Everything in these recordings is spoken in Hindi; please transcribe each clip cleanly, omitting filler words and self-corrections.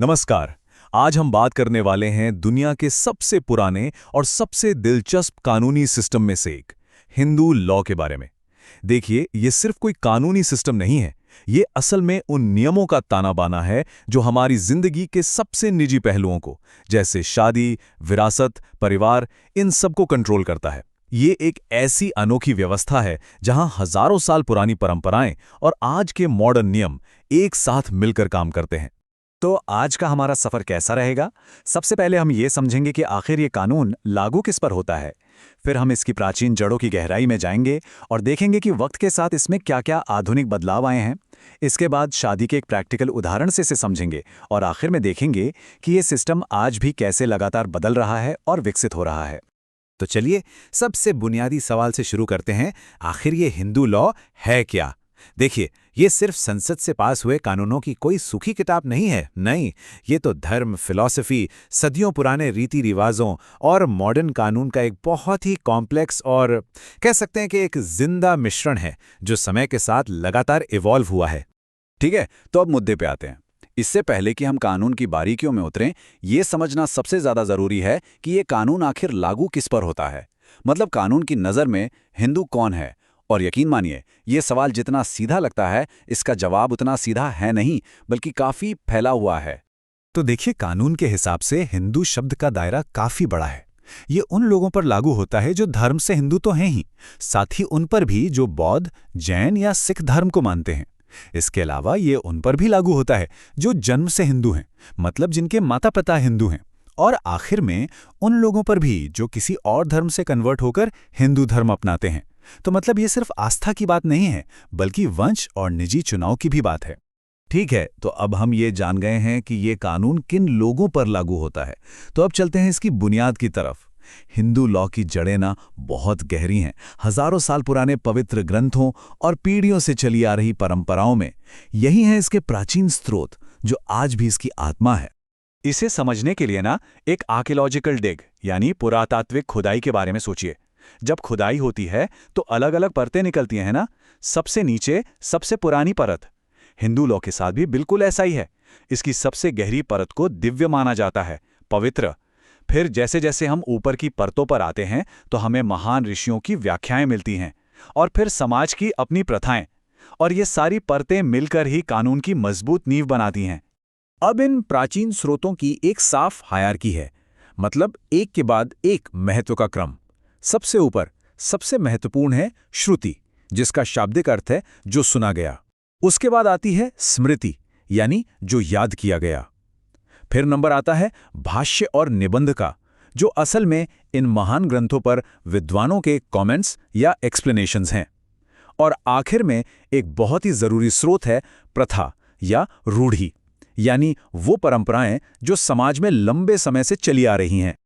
नमस्कार। आज हम बात करने वाले हैं दुनिया के सबसे पुराने और सबसे दिलचस्प कानूनी सिस्टम में से एक, हिंदू लॉ के बारे में। देखिए, ये सिर्फ कोई कानूनी सिस्टम नहीं है, ये असल में उन नियमों का ताना बाना है जो हमारी जिंदगी के सबसे निजी पहलुओं को, जैसे शादी, विरासत, परिवार, इन सब को कंट्रोल करता है। ये एक ऐसी अनोखी व्यवस्था है जहां हजारों साल पुरानी परंपराएं और आज के मॉडर्न नियम एक साथ मिलकर काम करते हैं। तो आज का हमारा सफर कैसा रहेगा? सबसे पहले हम ये समझेंगे कि आखिर ये कानून लागू किस पर होता है। फिर हम इसकी प्राचीन जड़ों की गहराई में जाएंगे और देखेंगे कि वक्त के साथ इसमें क्या-क्या आधुनिक बदलाव आए हैं। इसके बाद शादी के एक प्रैक्टिकल उदाहरण से इसे समझेंगे और आखिर में देखेंगे कि ये सिस्टम आज भी कैसे लगातार बदल रहा है और विकसित हो रहा है। तो चलिए सबसे बुनियादी सवाल से शुरू करते हैं। आखिर ये हिंदू लॉ है क्या? देखिए, ये सिर्फ संसद से पास हुए कानूनों की कोई सूखी किताब नहीं है। नहीं, ये तो धर्म, फिलॉसफी, सदियों पुराने रीति रिवाजों और मॉडर्न कानून का एक बहुत ही कॉम्प्लेक्स और कह सकते हैं कि एक जिंदा मिश्रण है जो समय के साथ लगातार इवॉल्व हुआ है। ठीक है, तो अब मुद्दे पे आते हैं। इससे पहले कि हम कानून की बारीकियों में उतरें, ये समझना सबसे ज्यादा जरूरी है कि ये कानून आखिर लागू किस पर होता है। मतलब कानून की नज़र में हिंदू कौन है? और यकीन मानिए, ये सवाल जितना सीधा लगता है, इसका जवाब उतना सीधा है नहीं, बल्कि काफी फैला हुआ है। तो देखिए, कानून के हिसाब से हिंदू शब्द का दायरा काफी बड़ा है। ये उन लोगों पर लागू होता है जो धर्म से हिंदू तो हैं ही, साथ ही उन पर भी जो बौद्ध, जैन या सिख धर्म को मानते हैं। इसके अलावा ये उन पर भी लागू होता है जो जन्म से हिंदू हैं, मतलब जिनके माता पिता हिंदू हैं। और आखिर में उन लोगों पर भी जो किसी और धर्म से कन्वर्ट होकर हिंदू धर्म अपनाते हैं। तो मतलब ये सिर्फ आस्था की बात नहीं है, बल्कि वंश और निजी चुनाव की भी बात है। ठीक है, तो अब हम ये जान गए हैं कि ये कानून किन लोगों पर लागू होता है। तो अब चलते हैं इसकी बुनियाद की तरफ। हिंदू लॉ की जड़ें ना बहुत गहरी हैं। हजारों साल पुराने पवित्र ग्रंथों और पीढ़ियों से चली आ रही परंपराओं में यही है इसके प्राचीन स्रोत, जो आज भी इसकी आत्मा है। इसे समझने के लिए ना एक आर्कियोलॉजिकल डिग यानी पुरातात्विक खुदाई के बारे में सोचिए। जब खुदाई होती है तो अलग अलग परतें निकलती हैं ना। सबसे नीचे सबसे पुरानी परत। हिंदू लॉ के साथ भी बिल्कुल ऐसा ही है। इसकी सबसे गहरी परत को दिव्य माना जाता है, पवित्र। फिर जैसे जैसे हम ऊपर की परतों पर आते हैं तो हमें महान ऋषियों की व्याख्याएं मिलती हैं, और फिर समाज की अपनी प्रथाएं। और ये सारी परतें मिलकर ही कानून की मजबूत नींव बनाती हैं। अब इन प्राचीन स्रोतों की एक साफ हायरार्की है, मतलब एक के बाद एक महत्व का क्रम। सबसे ऊपर सबसे महत्वपूर्ण है श्रुति, जिसका शाब्दिक अर्थ है जो सुना गया। उसके बाद आती है स्मृति, यानी जो याद किया गया। फिर नंबर आता है भाष्य और निबंध का, जो असल में इन महान ग्रंथों पर विद्वानों के कमेंट्स या एक्सप्लेनेशंस हैं। और आखिर में एक बहुत ही जरूरी स्रोत है प्रथा या रूढ़ी, यानी वो परंपराएं जो समाज में लंबे समय से चली आ रही हैं।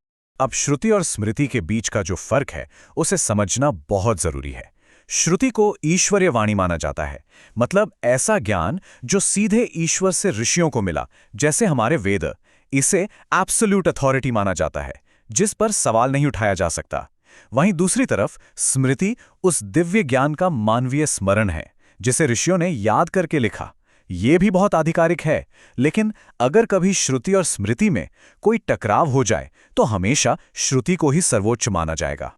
अब श्रुति और स्मृति के बीच का जो फर्क है, उसे समझना बहुत जरूरी है। श्रुति को ईश्वरीय वाणी माना जाता है, मतलब ऐसा ज्ञान जो सीधे ईश्वर से ऋषियों को मिला, जैसे हमारे वेद। इसे एब्सोल्यूट अथॉरिटी माना जाता है, जिस पर सवाल नहीं उठाया जा सकता। वहीं दूसरी तरफ स्मृति उस दिव्य ज्ञान का मानवीय स्मरण है, जिसे ऋषियों ने याद करके लिखा। ये भी बहुत आधिकारिक है, लेकिन अगर कभी श्रुति और स्मृति में कोई टकराव हो जाए तो हमेशा श्रुति को ही सर्वोच्च माना जाएगा।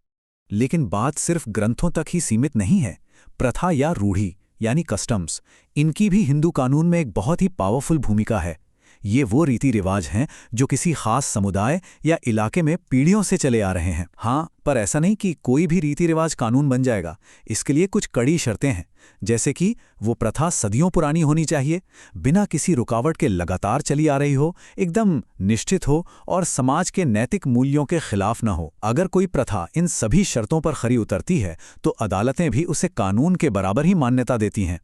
लेकिन बात सिर्फ ग्रंथों तक ही सीमित नहीं है। प्रथा या रूढ़ी यानी कस्टम्स, इनकी भी हिंदू कानून में एक बहुत ही पावरफुल भूमिका है। ये वो रीति रिवाज हैं जो किसी खास समुदाय या इलाके में पीढ़ियों से चले आ रहे हैं। हाँ, पर ऐसा नहीं कि कोई भी रीति रिवाज कानून बन जाएगा। इसके लिए कुछ कड़ी शर्तें हैं, जैसे कि वो प्रथा सदियों पुरानी होनी चाहिए, बिना किसी रुकावट के लगातार चली आ रही हो, एकदम निश्चित हो और समाज के नैतिक मूल्यों के खिलाफ न हो। अगर कोई प्रथा इन सभी शर्तों पर खरी उतरती है तो अदालतें भी उसे कानून के बराबर ही मान्यता देती हैं।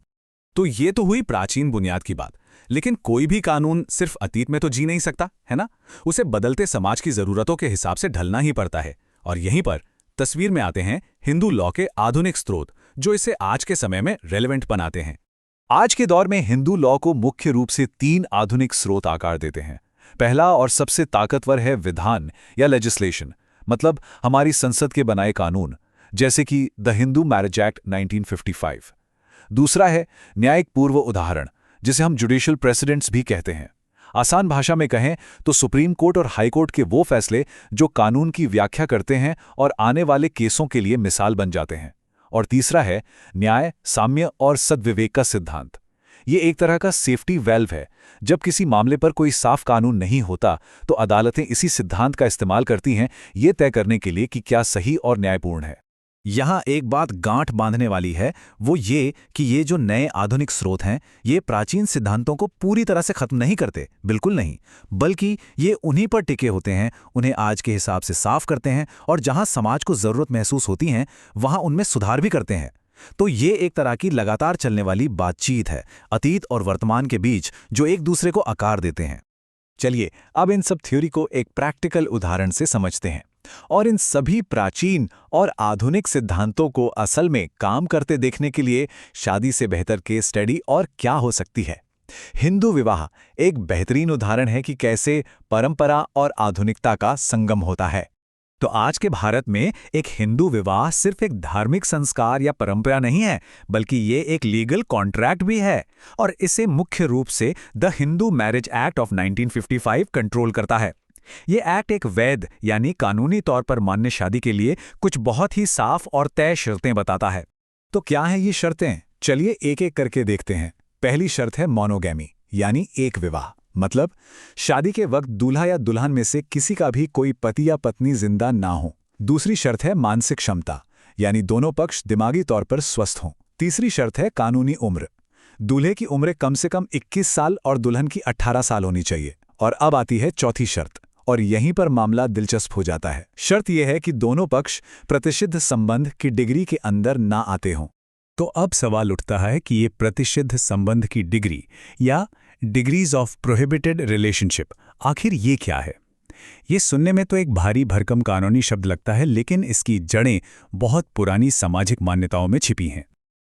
तो ये तो हुई प्राचीन बुनियाद की बात। लेकिन कोई भी कानून सिर्फ अतीत में तो जी नहीं सकता, है ना? उसे बदलते समाज की जरूरतों के हिसाब से ढलना ही पड़ता है। और यहीं पर तस्वीर में आते हैं हिंदू लॉ के आधुनिक स्रोत, जो इसे आज के समय में रेलेवेंट बनाते हैं। आज के दौर में हिंदू लॉ को मुख्य रूप से 3 आधुनिक स्रोत आकार देते हैं। पहला और सबसे ताकतवर है विधान या लेजिस्लेशन, मतलब हमारी संसद के बनाए कानून, जैसे कि द हिंदू मैरिज एक्ट 1955। दूसरा है न्यायिक पूर्व उदाहरण, जिसे हम जुडिशियल प्रेसिडेंट्स भी कहते हैं। आसान भाषा में कहें तो सुप्रीम कोर्ट और हाई कोर्ट के वो फैसले जो कानून की व्याख्या करते हैं और आने वाले केसों के लिए मिसाल बन जाते हैं। और तीसरा है न्याय, साम्य और सद्विवेक का सिद्धांत। ये एक तरह का सेफ्टी वेल्व है। जब किसी मामले पर कोई साफ कानून नहीं होता तो अदालतें इसी सिद्धांत का इस्तेमाल करती हैं ये तय करने के लिए कि क्या सही और न्यायपूर्ण है। यहाँ एक बात गांठ बांधने वाली है, वो ये कि ये जो नए आधुनिक स्रोत हैं ये प्राचीन सिद्धांतों को पूरी तरह से खत्म नहीं करते, बिल्कुल नहीं, बल्कि ये उन्हीं पर टिके होते हैं, उन्हें आज के हिसाब से साफ करते हैं और जहाँ समाज को ज़रूरत महसूस होती है वहाँ उनमें सुधार भी करते हैं। तो ये एक तरह की लगातार चलने वाली बातचीत है अतीत और वर्तमान के बीच, जो एक दूसरे को आकार देते हैं। चलिए अब इन सब थ्योरी को एक प्रैक्टिकल उदाहरण से समझते हैं और इन सभी प्राचीन और आधुनिक सिद्धांतों को असल में काम करते देखने के लिए शादी से बेहतर केस स्टडी और क्या हो सकती है। हिंदू विवाह एक बेहतरीन उदाहरण है कि कैसे परंपरा और आधुनिकता का संगम होता है। तो आज के भारत में एक हिंदू विवाह सिर्फ एक धार्मिक संस्कार या परंपरा नहीं है, बल्कि ये एक लीगल कॉन्ट्रैक्ट भी है और इसे मुख्य रूप से the Hindu marriage act of 1955 control करता है। ये एक्ट एक वैध यानी कानूनी तौर पर मान्य शादी के लिए कुछ बहुत ही साफ और तय शर्तें बताता है। तो क्या हैं ये शर्तें? चलिए एक एक करके देखते हैं। पहली शर्त है मोनोगैमी यानी एक विवाह, मतलब शादी के वक्त दूल्हा या दुल्हन में से किसी का भी कोई पति या पत्नी जिंदा ना हो। दूसरी शर्त है मानसिक क्षमता, यानी दोनों पक्ष दिमागी तौर पर स्वस्थ हों। तीसरी शर्त है कानूनी उम्र, दूल्हे की उम्र कम से कम 21 साल और दुल्हन की 18 साल होनी चाहिए। और अब आती है चौथी शर्त, और यहीं पर मामला दिलचस्प हो जाता है। शर्त यह है कि दोनों पक्ष प्रतिषिद्ध संबंध की डिग्री के अंदर ना आते हों। तो अब सवाल उठता है कि ये प्रतिषिद्ध संबंध की डिग्री या डिग्रीज ऑफ प्रोहिबिटेड रिलेशनशिप आखिर ये क्या है? ये सुनने में तो एक भारी भरकम कानूनी शब्द लगता है, लेकिन इसकी जड़ें बहुत पुरानी सामाजिक मान्यताओं में छिपी हैं।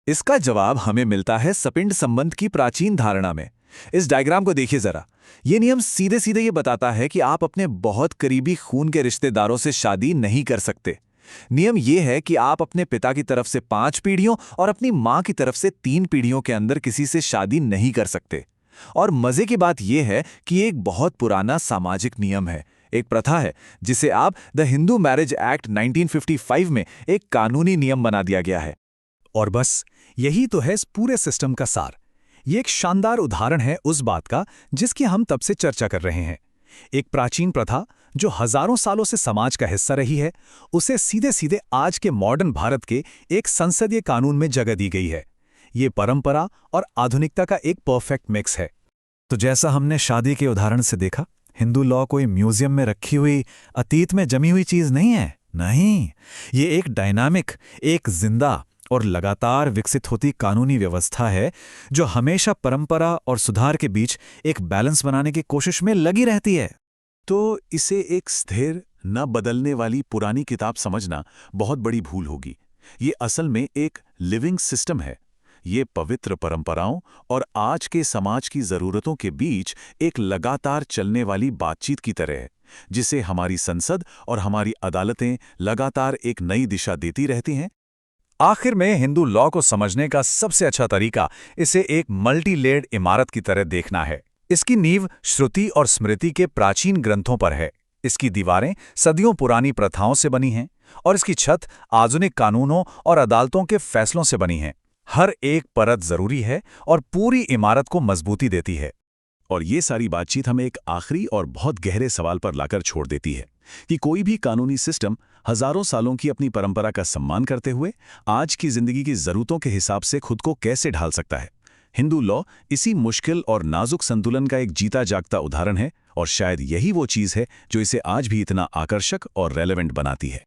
इसका जवाब हमें मिलता है सपिंड संबंध की प्राचीन धारणा में। इस डायग्राम को देखिए जरा। ये नियम सीधे सीधे ये बताता है कि आप अपने बहुत करीबी खून के रिश्तेदारों से शादी नहीं कर सकते। नियम ये है कि आप अपने पिता की तरफ से 5 पीढ़ियों और अपनी मां की तरफ से 3 पीढ़ियों के अंदर किसी से शादी नहीं कर सकते। और मजे की बात यह है कि ये एक बहुत पुराना सामाजिक नियम है, एक प्रथा है जिसे आप द हिंदू मैरिज एक्ट 1955 में एक कानूनी नियम बना दिया गया है। और बस यही तो है इस पूरे सिस्टम का सार। ये एक शानदार उदाहरण है उस बात का जिसकी हम तब से चर्चा कर रहे हैं। एक प्राचीन प्रथा जो हजारों सालों से समाज का हिस्सा रही है, उसे सीधे सीधे आज के मॉडर्न भारत के एक संसदीय कानून में जगह दी गई है। ये परंपरा और आधुनिकता का एक परफेक्ट मिक्स है। तो जैसा हमने शादी के उदाहरण से देखा, हिंदू लॉ कोई म्यूजियम में रखी हुई अतीत में जमी हुई चीज नहीं है। नहीं, ये एक डायनामिक, एक जिंदा और लगातार विकसित होती कानूनी व्यवस्था है जो हमेशा परंपरा और सुधार के बीच एक बैलेंस बनाने की कोशिश में लगी रहती है। तो इसे एक स्थिर, न बदलने वाली पुरानी किताब समझना बहुत बड़ी भूल होगी। ये असल में एक लिविंग सिस्टम है। ये पवित्र परंपराओं और आज के समाज की जरूरतों के बीच एक लगातार चलने वाली बातचीत की तरह है, जिसे हमारी संसद और हमारी अदालतें लगातार एक नई दिशा देती रहती हैं। आखिर में हिंदू लॉ को समझने का सबसे अच्छा तरीका इसे एक मल्टी लेयर्ड इमारत की तरह देखना है। इसकी नींव श्रुति और स्मृति के प्राचीन ग्रंथों पर है। इसकी दीवारें सदियों पुरानी प्रथाओं से बनी हैं और इसकी छत आधुनिक कानूनों और अदालतों के फैसलों से बनी है। हर एक परत जरूरी है और पूरी इमारत को मजबूती देती है। और ये सारी बातचीत हमें एक आखिरी और बहुत गहरे सवाल पर लाकर छोड़ देती है कि कोई भी कानूनी सिस्टम हजारों सालों की अपनी परंपरा का सम्मान करते हुए आज की जिंदगी की जरूरतों के हिसाब से खुद को कैसे ढाल सकता है। हिंदू लॉ इसी मुश्किल और नाजुक संतुलन का एक जीता जागता उदाहरण है, और शायद यही वो चीज है जो इसे आज भी इतना आकर्षक और रेलेवेंट बनाती है।